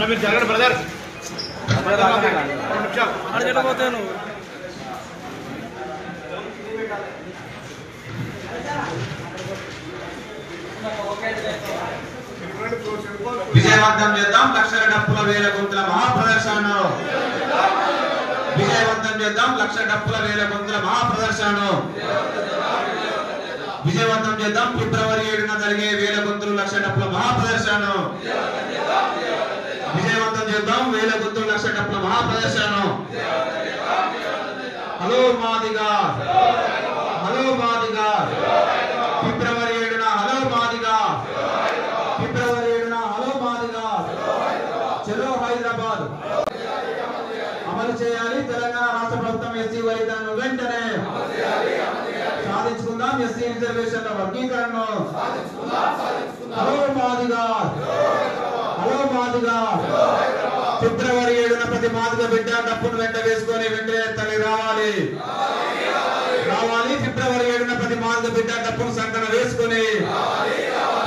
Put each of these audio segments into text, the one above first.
మీరు జరగండి బ్రదర్. విజయవంతం చేద్దాం లక్షల డప్పుల వేల గొంతుల మహాప్రదర్శనను. విజయవంతం చేద్దాం లక్ష డప్పుల వేల గొంతుల మహాప్రదర్శనను. విజయవంతం చేద్దాం ఫిబ్రవరి 7న జరిగే వేల గొంతులు లక్ష డప్పుల మహాప్రదర్శనను. విజయవంతం చేద్దాం వేల గొంతులు లక్ష డప్పుల మహాప్రదర్శనను. హలో మాదిగా, హలో మాదిగా, ఫిబ్రవరి 7న హలో మాదిగా, ఫిబ్రవరి 7న హలో మాదిగా, చలో హైదరాబాద్. అమలు చేయాలి తెలంగాణ రాష్ట్ర ప్రభుత్వం ఎస్సీ వర్గీకరణను వెంటనే సాధించుకుందాం. ఎస్సీ రిజర్వేషన్ల వర్గీకరణను. హలో మాదిగా, హలో మాదిగా, ఫిబ్రవరి 7న ప్రతి మాదిగ బిడ్డ డప్పును వెంట వేసుకొని వెంటనే తల్లి రావాలి, రావాలి. ఫిబ్రవరి 7న ప్రతి మాదిగ బిడ్డ డప్పును సంకన వేసుకొని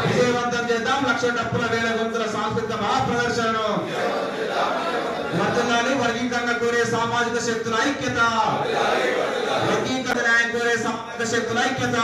విజయవంతం చేద్దాం లక్ష డప్పుల వేల గొంతుల సాంస్కృతిక మహాప్రదర్శనను. వర్ధిల్లాలి వర్గీకరణ కోరే సామాజిక శక్తుల ఐక్యత, వర్గీకరణ న్యాయం కోరే సామాజిక శక్తుల ఐక్యత.